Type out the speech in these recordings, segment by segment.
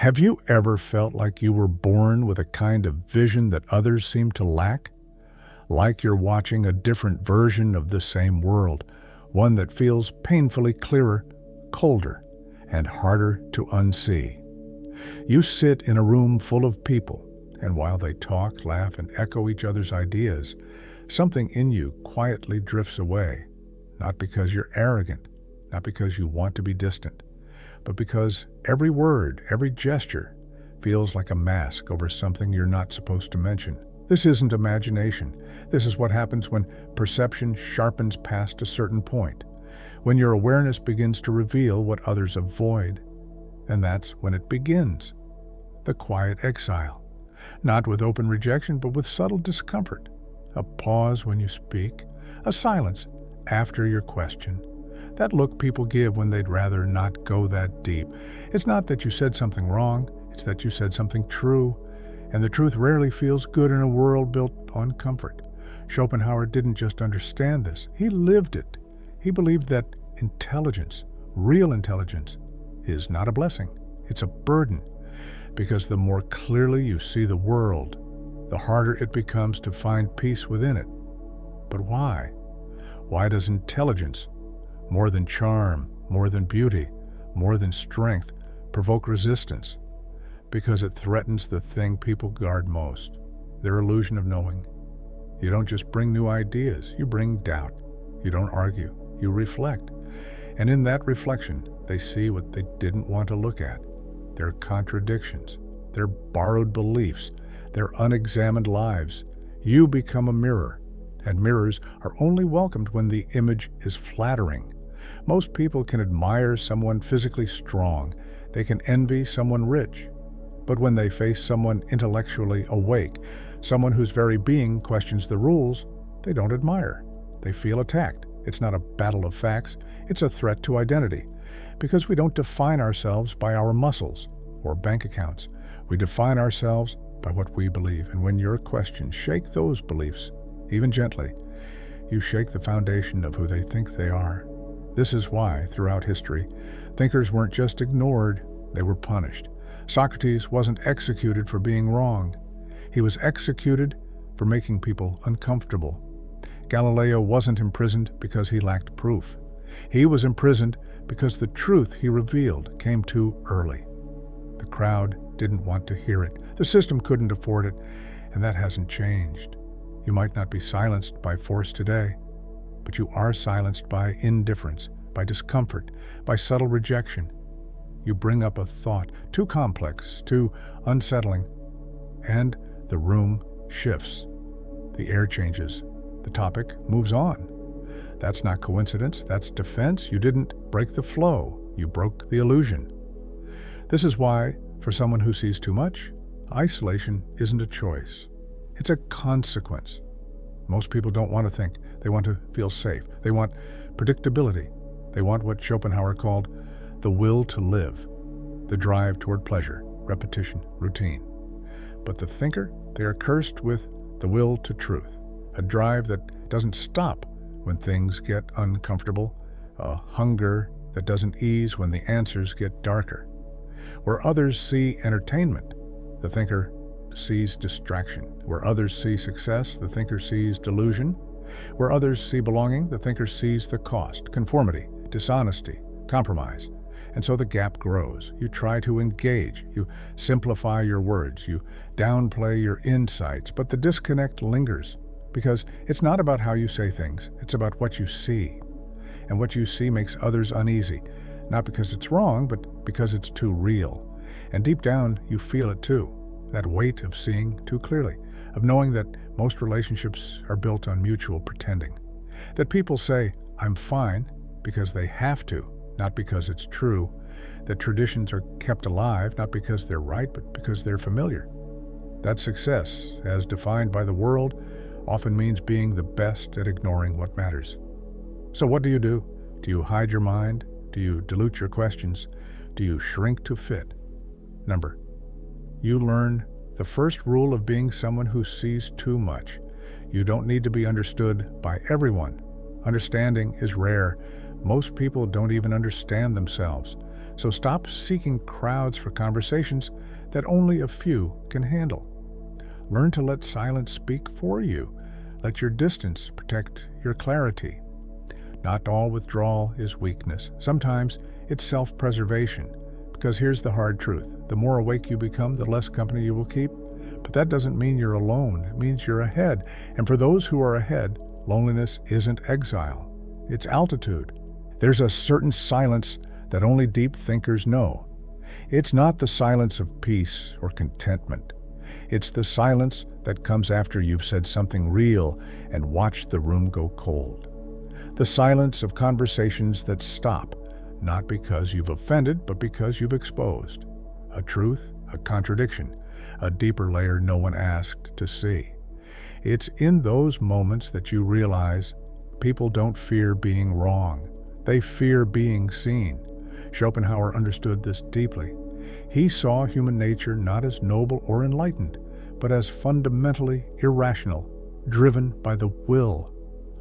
Have you ever felt like you were born with a kind of vision that others seem to lack? Like you're watching a different version of the same world, one that feels painfully clearer, colder, and harder to unsee. You sit in a room full of people, and while they talk, laugh, and echo each other's ideas, something in you quietly drifts away, not because you're arrogant, not because you want to be distant, but because every word, every gesture feels like a mask over something you're not supposed to mention. This isn't imagination. This is what happens when perception sharpens past a certain point, when your awareness begins to reveal what others avoid. And that's when it begins, the quiet exile. Not with open rejection, but with subtle discomfort. A pause when you speak, a silence after your question. That look people give when they'd rather not go that deep. It's not that you said something wrong, it's that you said something true. And the truth rarely feels good in a world built on comfort. Schopenhauer didn't just understand this, he lived it. He believed that intelligence, real intelligence, is not a blessing, it's a burden. Because the more clearly you see the world, the harder it becomes to find peace within it. But why? Why does intelligence, more than charm, more than beauty, more than strength, provoke resistance? Because it threatens the thing people guard most, their illusion of knowing. You don't just bring new ideas, you bring doubt. You don't argue, you reflect. And in that reflection, they see what they didn't want to look at, their contradictions, their borrowed beliefs, their unexamined lives. You become a mirror, and mirrors are only welcomed when the image is flattering. Most people can admire someone physically strong, they can envy someone rich. But when they face someone intellectually awake, someone whose very being questions the rules, they don't admire. They feel attacked. It's not a battle of facts, it's a threat to identity. Because we don't define ourselves by our muscles or bank accounts. We define ourselves by what we believe. And when your questions shake those beliefs, even gently, you shake the foundation of who they think they are. This is why, throughout history, thinkers weren't just ignored, they were punished. Socrates wasn't executed for being wrong. He was executed for making people uncomfortable. Galileo wasn't imprisoned because he lacked proof. He was imprisoned because the truth he revealed came too early. The crowd didn't want to hear it. The system couldn't afford it, and that hasn't changed. You might not be silenced by force today, but you are silenced by indifference, by discomfort, by subtle rejection. You bring up a thought too complex, too unsettling, and the room shifts. The air changes. The topic moves on. That's not coincidence, that's defense. You didn't break the flow, you broke the illusion. This is why, for someone who sees too much, isolation isn't a choice. It's a consequence. Most people don't want to think. They want to feel safe. They want predictability. They want what Schopenhauer called the will to live, the drive toward pleasure, repetition, routine. But the thinker, they are cursed with the will to truth, a drive that doesn't stop when things get uncomfortable, a hunger that doesn't ease when the answers get darker. Where others see entertainment, the thinker sees distraction. Where others see success, the thinker sees delusion. Where others see belonging, the thinker sees the cost, conformity, dishonesty, compromise. And so the gap grows. You try to engage, you simplify your words, you downplay your insights, but the disconnect lingers because it's not about how you say things, it's about what you see. And what you see makes others uneasy, not because it's wrong, but because it's too real. And deep down, you feel it too, that weight of seeing too clearly, of knowing that most relationships are built on mutual pretending. That people say, "I'm fine," because they have to, not because it's true. That traditions are kept alive, not because they're right, but because they're familiar. That success, as defined by the world, often means being the best at ignoring what matters. So what do? Do you hide your mind? Do you dilute your questions? Do you shrink to fit? Number, you learn the first rule of being someone who sees too much. You don't need to be understood by everyone. Understanding is rare. Most people don't even understand themselves. So stop seeking crowds for conversations that only a few can handle. Learn to let silence speak for you. Let your distance protect your clarity. Not all withdrawal is weakness. Sometimes it's self-preservation. Because here's the hard truth. The more awake you become, the less company you will keep. But that doesn't mean you're alone. It means you're ahead. And for those who are ahead, loneliness isn't exile. It's altitude. There's a certain silence that only deep thinkers know. It's not the silence of peace or contentment. It's the silence that comes after you've said something real and watched the room go cold. The silence of conversations that stop, not because you've offended, but because you've exposed a truth, a contradiction, a deeper layer no one asked to see. It's in those moments that you realize people don't fear being wrong. They fear being seen. Schopenhauer understood this deeply. He saw human nature not as noble or enlightened, but as fundamentally irrational, driven by the will,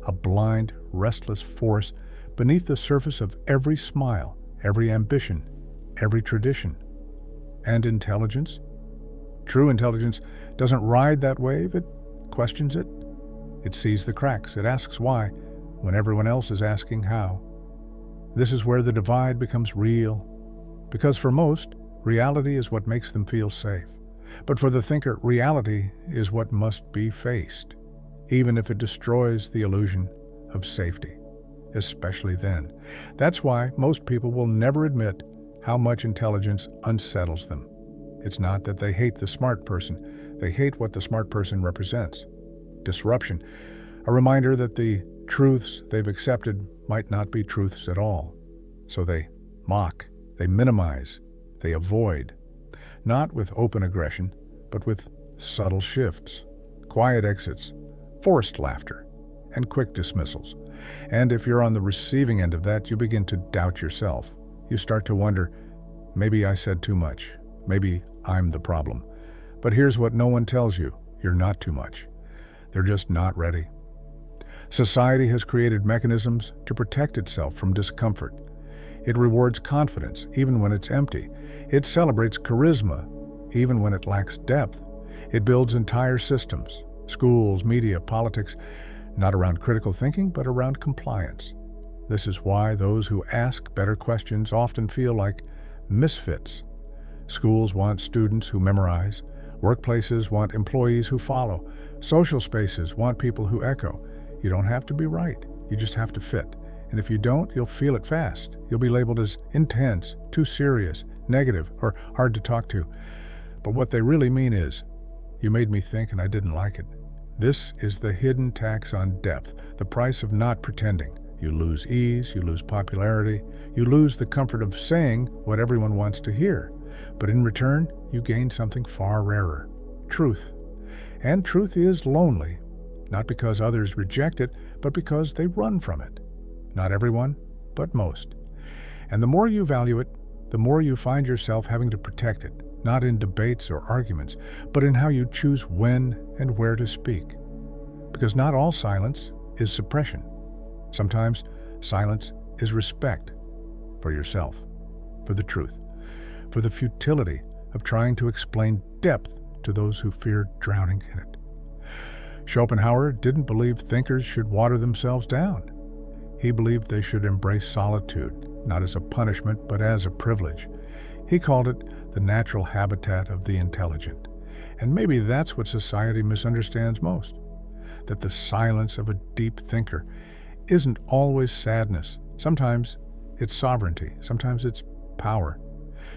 a blind, restless force beneath the surface of every smile, every ambition, every tradition. And intelligence? True intelligence doesn't ride that wave, it questions it. It sees the cracks, it asks why, when everyone else is asking how. This is where the divide becomes real, because for most, reality is what makes them feel safe. But for the thinker, reality is what must be faced, even if it destroys the illusion of safety, especially then. That's why most people will never admit how much intelligence unsettles them. It's not that they hate the smart person, they hate what the smart person represents. Disruption, a reminder that the truths they've accepted might not be truths at all. So they mock, they minimize, they avoid. Not with open aggression, but with subtle shifts, quiet exits, forced laughter, and quick dismissals. And if you're on the receiving end of that, you begin to doubt yourself. You start to wonder, maybe I said too much. Maybe I'm the problem. But here's what no one tells you. You're not too much. They're just not ready. Society has created mechanisms to protect itself from discomfort. It rewards confidence, even when it's empty. It celebrates charisma, even when it lacks depth. It builds entire systems, schools, media, politics, not around critical thinking, but around compliance. This is why those who ask better questions often feel like misfits. Schools want students who memorize. Workplaces want employees who follow. Social spaces want people who echo. You don't have to be right. You just have to fit. And if you don't, you'll feel it fast. You'll be labeled as intense, too serious, negative, or hard to talk to. But what they really mean is, you made me think and I didn't like it. This is the hidden tax on depth, the price of not pretending. You lose ease, you lose popularity, you lose the comfort of saying what everyone wants to hear. But in return, you gain something far rarer, truth. And truth is lonely, not because others reject it, but because they run from it. Not everyone, but most. And the more you value it, the more you find yourself having to protect it, not in debates or arguments, but in how you choose when and where to speak. Because not all silence is suppression. Sometimes silence is respect for yourself, for the truth, for the futility of trying to explain depth to those who fear drowning in it. Schopenhauer didn't believe thinkers should water themselves down. He believed they should embrace solitude, not as a punishment, but as a privilege. He called it the natural habitat of the intelligent. And maybe that's what society misunderstands most, that the silence of a deep thinker isn't always sadness. Sometimes it's sovereignty, sometimes it's power.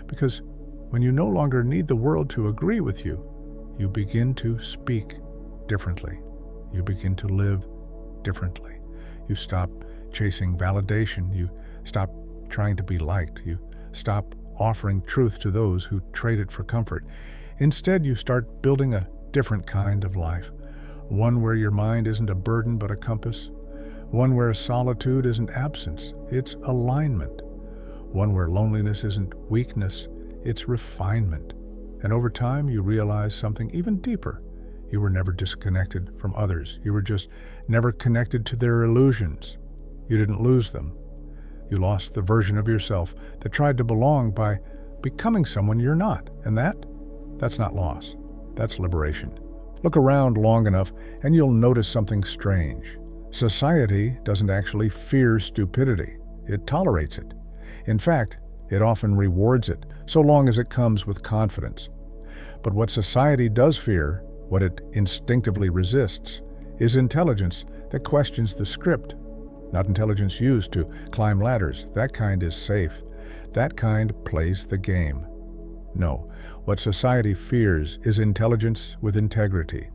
Because when you no longer need the world to agree with you, you begin to speak differently. You begin to live differently. You stop chasing validation. You stop trying to be liked. You stop offering truth to those who trade it for comfort. Instead, you start building a different kind of life, one where your mind isn't a burden but a compass, one where solitude isn't absence, it's alignment, one where loneliness isn't weakness, it's refinement. And over time, you realize something even deeper. You were never disconnected from others. You were just never connected to their illusions. You didn't lose them. You lost the version of yourself that tried to belong by becoming someone you're not. And that's not loss. That's liberation. Look around long enough and you'll notice something strange. Society doesn't actually fear stupidity. It tolerates it. In fact, it often rewards it, so long as it comes with confidence. But what society does fear, what it instinctively resists, is intelligence that questions the script. Not intelligence used to climb ladders. That kind is safe. That kind plays the game. No, what society fears is intelligence with integrity.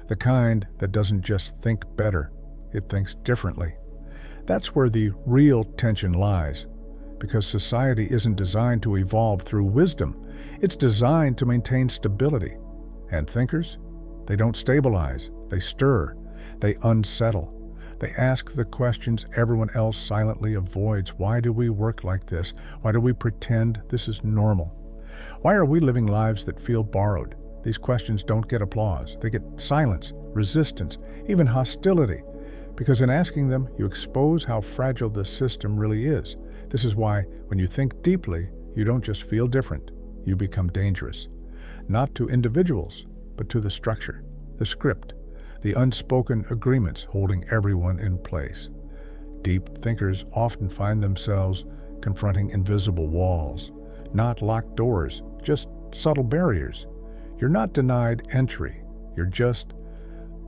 The kind that doesn't just think better, it thinks differently. That's where the real tension lies, because society isn't designed to evolve through wisdom. It's designed to maintain stability. And thinkers? They don't stabilize. They stir. They unsettle. They ask the questions everyone else silently avoids. Why do we work like this? Why do we pretend this is normal? Why are we living lives that feel borrowed? These questions don't get applause. They get silence, resistance, even hostility. Because in asking them, you expose how fragile the system really is. This is why, when you think deeply, you don't just feel different. You become dangerous. Not to individuals, but to the structure, the script, the unspoken agreements holding everyone in place. Deep thinkers often find themselves confronting invisible walls, not locked doors, just subtle barriers. You're not denied entry. You're just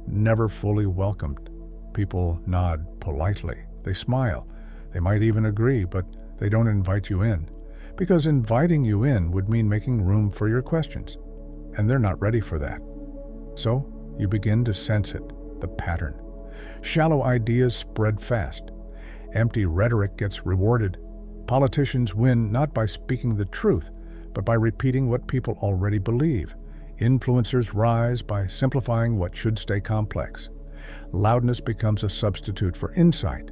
never fully welcomed. People nod politely. They smile. They might even agree, but they don't invite you in. Because inviting you in would mean making room for your questions. And they're not ready for that. So you begin to sense it, the pattern. Shallow ideas spread fast. Empty rhetoric gets rewarded. Politicians win not by speaking the truth, but by repeating what people already believe. Influencers rise by simplifying what should stay complex. Loudness becomes a substitute for insight.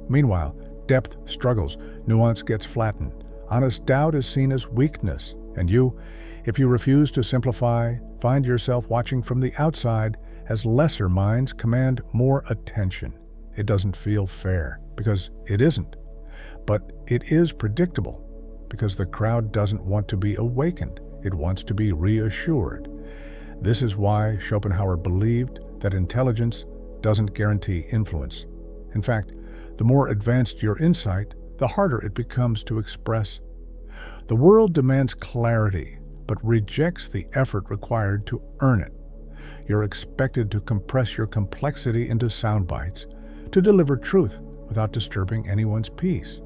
Meanwhile, depth struggles, nuance gets flattened. Honest doubt is seen as weakness, and you, if you refuse to simplify, find yourself watching from the outside as lesser minds command more attention. It doesn't feel fair, because it isn't. But it is predictable, because the crowd doesn't want to be awakened. It wants to be reassured. This is why Schopenhauer believed that intelligence doesn't guarantee influence. In fact, the more advanced your insight, the harder it becomes to express. The world demands clarity, but rejects the effort required to earn it. You're expected to compress your complexity into sound bites, to deliver truth without disturbing anyone's peace.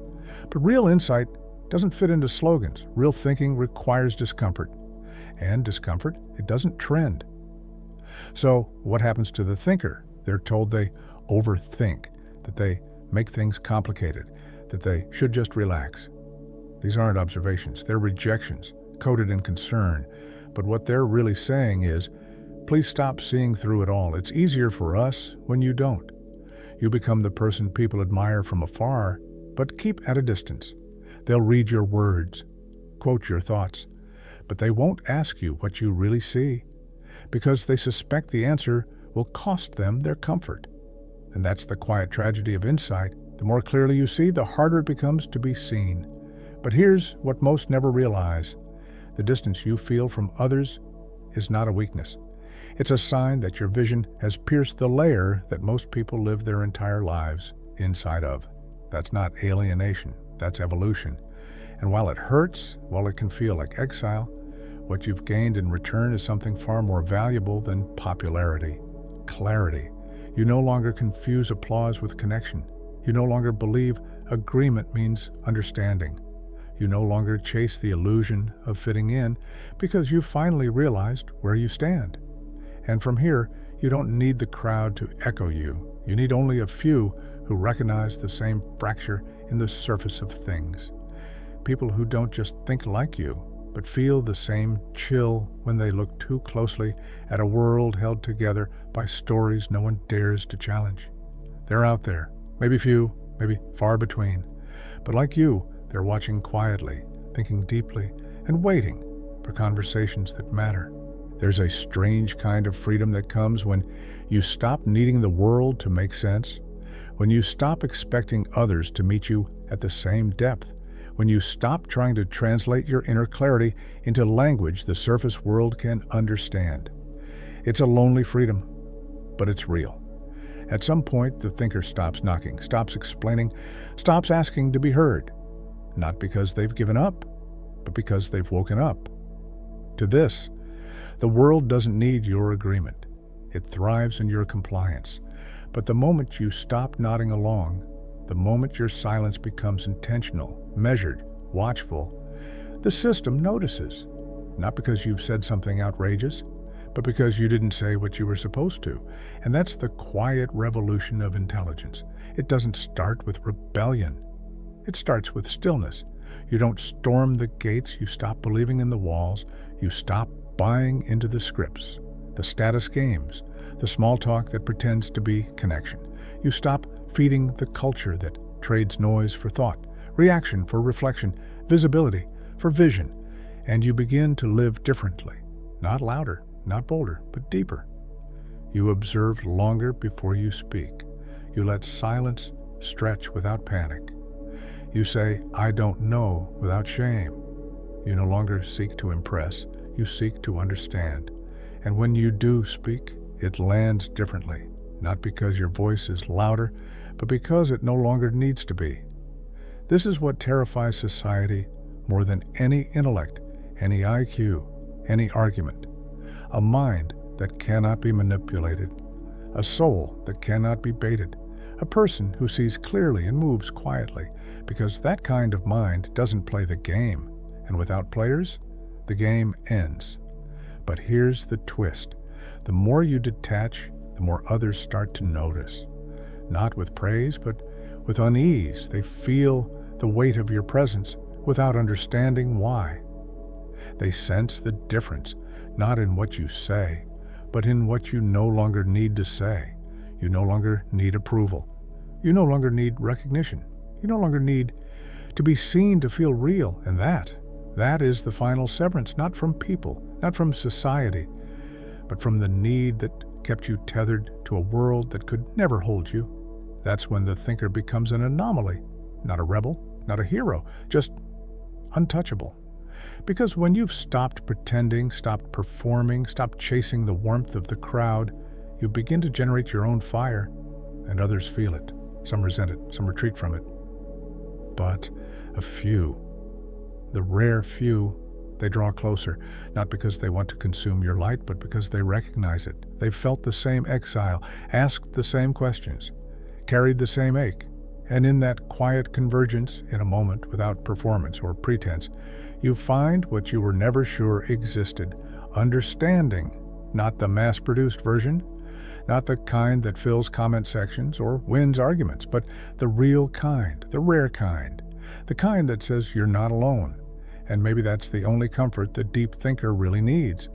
But real insight doesn't fit into slogans. Real thinking requires discomfort. And discomfort, it doesn't trend. So what happens to the thinker? They're told they overthink, that they make things complicated, that they should just relax. These aren't observations, they're rejections, coded in concern. But what they're really saying is, please stop seeing through it all. It's easier for us when you don't. You become the person people admire from afar, but keep at a distance. They'll read your words, quote your thoughts, but they won't ask you what you really see, because they suspect the answer will cost them their comfort. And that's the quiet tragedy of insight. The more clearly you see, the harder it becomes to be seen. But here's what most never realize. The distance you feel from others is not a weakness. It's a sign that your vision has pierced the layer that most people live their entire lives inside of. That's not alienation, that's evolution. And while it hurts, while it can feel like exile, what you've gained in return is something far more valuable than popularity. Clarity. You no longer confuse applause with connection. You no longer believe agreement means understanding. You no longer chase the illusion of fitting in because you finally realized where you stand. And from here, you don't need the crowd to echo you. You need only a few who recognize the same fracture in the surface of things. People who don't just think like you, but feel the same chill when they look too closely at a world held together by stories no one dares to challenge. They're out there, maybe few, maybe far between. But like you, they're watching quietly, thinking deeply, and waiting for conversations that matter. There's a strange kind of freedom that comes when you stop needing the world to make sense, when you stop expecting others to meet you at the same depth, when you stop trying to translate your inner clarity into language the surface world can understand. It's a lonely freedom, but it's real. At some point, the thinker stops knocking, stops explaining, stops asking to be heard, not because they've given up, but because they've woken up. To this, the world doesn't need your agreement. It thrives in your compliance. But the moment you stop nodding along, the moment your silence becomes intentional, measured, watchful, the system notices. Not because you've said something outrageous, but because you didn't say what you were supposed to. And that's the quiet revolution of intelligence. It doesn't start with rebellion. It starts with stillness. You don't storm the gates, you stop believing in the walls, you stop buying into the scripts, the status games, the small talk that pretends to be connection. You stop feeding the culture that trades noise for thought, reaction for reflection, visibility for vision, and you begin to live differently, not louder, not bolder, but deeper. You observe longer before you speak. You let silence stretch without panic. You say, "I don't know," without shame. You no longer seek to impress, you seek to understand. And when you do speak, it lands differently, not because your voice is louder, but because it no longer needs to be. This is what terrifies society more than any intellect, any IQ, any argument. A mind that cannot be manipulated, a soul that cannot be baited, a person who sees clearly and moves quietly, because that kind of mind doesn't play the game, and without players, the game ends. But here's the twist. The more you detach, the more others start to notice. Not with praise, but with unease. They feel the weight of your presence without understanding why. They sense the difference, not in what you say, but in what you no longer need to say. You no longer need approval. You no longer need recognition. You no longer need to be seen to feel real. And that is the final severance, not from people, not from society, but from the need that kept you tethered to a world that could never hold you. That's when the thinker becomes an anomaly, not a rebel, not a hero, just untouchable. Because when you've stopped pretending, stopped performing, stopped chasing the warmth of the crowd, you begin to generate your own fire, and others feel it. Some resent it, some retreat from it. But a few, the rare few, they draw closer, not because they want to consume your light, but because they recognize it. They've felt the same exile, asked the same questions, carried the same ache. And in that quiet convergence, in a moment, without performance or pretense, you find what you were never sure existed, understanding, not the mass-produced version, not the kind that fills comment sections or wins arguments, but the real kind, the rare kind, the kind that says you're not alone. And maybe that's the only comfort the deep thinker really needs,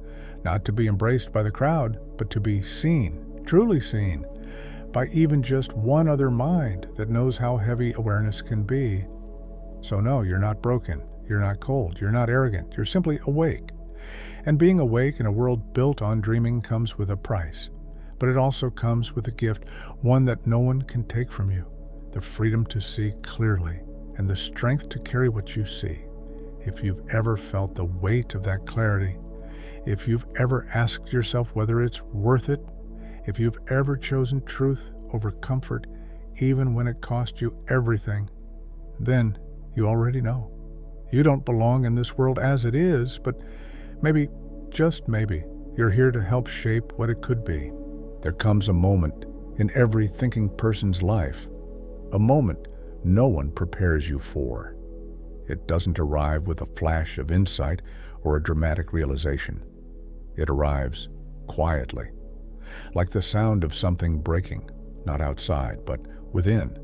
not to be embraced by the crowd, but to be seen, truly seen, by even just one other mind that knows how heavy awareness can be. So no, you're not broken, you're not cold, you're not arrogant, you're simply awake. And being awake in a world built on dreaming comes with a price, but it also comes with a gift, one that no one can take from you, the freedom to see clearly and the strength to carry what you see. If you've ever felt the weight of that clarity, if you've ever asked yourself whether it's worth it, if you've ever chosen truth over comfort, even when it cost you everything, then you already know. You don't belong in this world as it is, but maybe, just maybe, you're here to help shape what it could be. There comes a moment in every thinking person's life, a moment no one prepares you for. It doesn't arrive with a flash of insight or a dramatic realization. It arrives quietly, like the sound of something breaking, not outside, but within.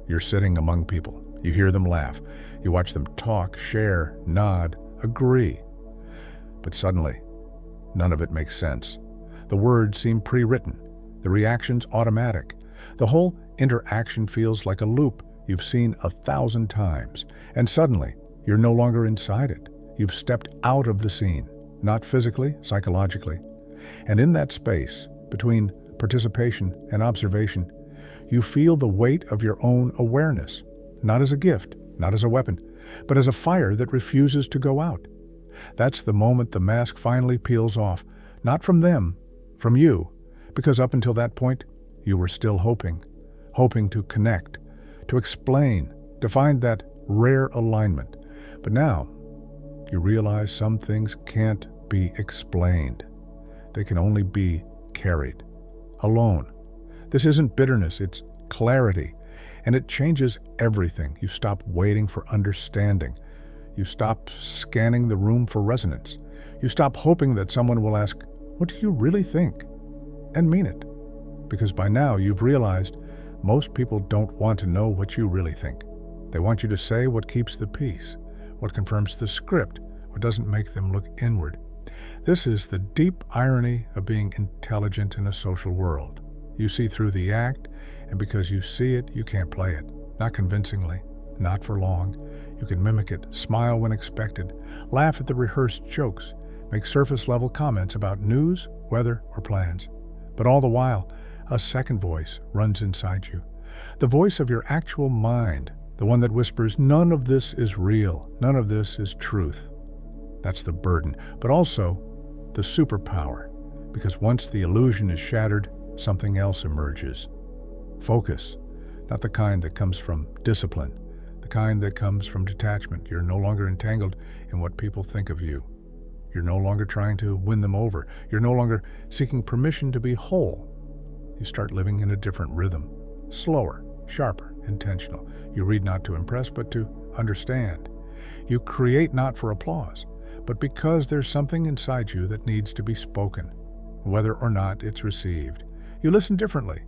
You're sitting among people. You hear them laugh. You watch them talk, share, nod, agree. But suddenly, none of it makes sense. The words seem pre-written. The reaction's automatic. The whole interaction feels like a loop you've seen 1,000 times. And suddenly, you're no longer inside it. You've stepped out of the scene, not physically, psychologically. And in that space, between participation and observation, You feel the weight of your own awareness, not as a gift, not as a weapon, but as a fire that refuses to go out. That's the moment the mask finally peels off, not from them, from you, because up until that point, you were still hoping to connect, to explain, to find that rare alignment. But now, you realize some things can't be explained. They can only be carried, alone. This isn't bitterness, it's clarity, and it changes everything. You stop waiting for understanding. You stop scanning the room for resonance. You stop hoping that someone will ask, "What do you really think?" and mean it. Because by now you've realized most people don't want to know what you really think. They want you to say what keeps the peace, what confirms the script, what doesn't make them look inward. This is the deep irony of being intelligent in a social world. You see through the act, and because you see it, you can't play it. Not convincingly, not for long. You can mimic it, smile when expected, laugh at the rehearsed jokes, make surface-level comments about news, weather, or plans. But all the while, a second voice runs inside you. The voice of your actual mind, the one that whispers, "None of this is real, none of this is truth." That's the burden, but also the superpower, because once the illusion is shattered, something else emerges. Focus, not the kind that comes from discipline, the kind that comes from detachment. You're no longer entangled in what people think of you. You're no longer trying to win them over. You're no longer seeking permission to be whole. You start living in a different rhythm, slower, sharper, intentional. You read not to impress, but to understand. You create not for applause, but because there's something inside you that needs to be spoken, whether or not it's received. You listen differently.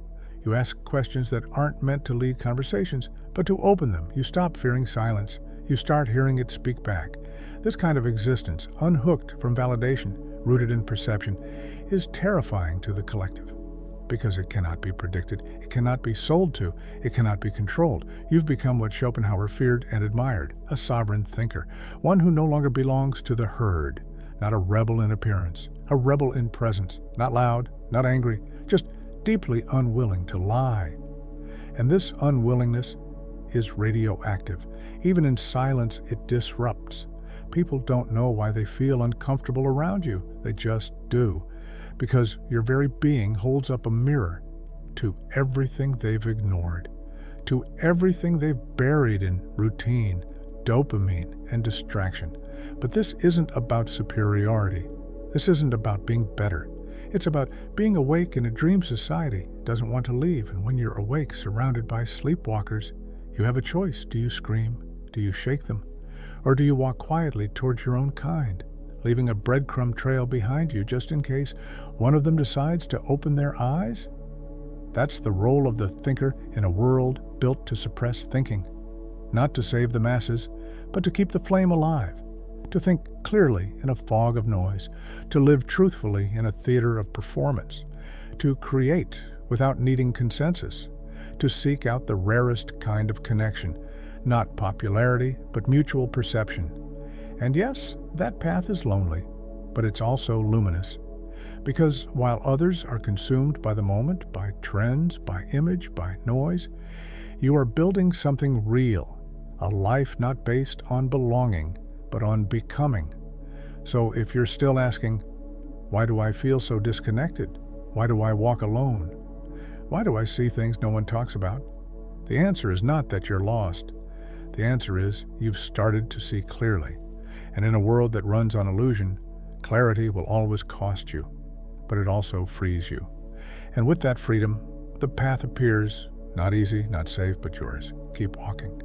You ask questions that aren't meant to lead conversations, but to open them. You stop fearing silence. You start hearing it speak back. This kind of existence, unhooked from validation, rooted in perception, is terrifying to the collective. Because it cannot be predicted, it cannot be sold to, it cannot be controlled. You've become what Schopenhauer feared and admired, a sovereign thinker, one who no longer belongs to the herd, not a rebel in appearance, a rebel in presence, not loud, not angry, just deeply unwilling to lie. And this unwillingness is radioactive. Even in silence, it disrupts. People don't know why they feel uncomfortable around you. They just do. Because your very being holds up a mirror to everything they've ignored, to everything they've buried in routine, dopamine, and distraction. But this isn't about superiority. This isn't about being better. It's about being awake in a dream society doesn't want to leave, and when you're awake, surrounded by sleepwalkers, you have a choice. Do you scream? Do you shake them? Or do you walk quietly towards your own kind, leaving a breadcrumb trail behind you just in case one of them decides to open their eyes? That's the role of the thinker in a world built to suppress thinking, not to save the masses, but to keep the flame alive, to think clearly in a fog of noise, to live truthfully in a theater of performance, to create without needing consensus, to seek out the rarest kind of connection, not popularity, but mutual perception. And yes, that path is lonely, but it's also luminous. Because while others are consumed by the moment, by trends, by image, by noise, you are building something real, a life not based on belonging, but on becoming. So if you're still asking, why do I feel so disconnected? Why do I walk alone? Why do I see things no one talks about? The answer is not that you're lost. The answer is you've started to see clearly. And in a world that runs on illusion, clarity will always cost you, but it also frees you. And with that freedom, the path appears, not easy, not safe, but yours. Keep walking.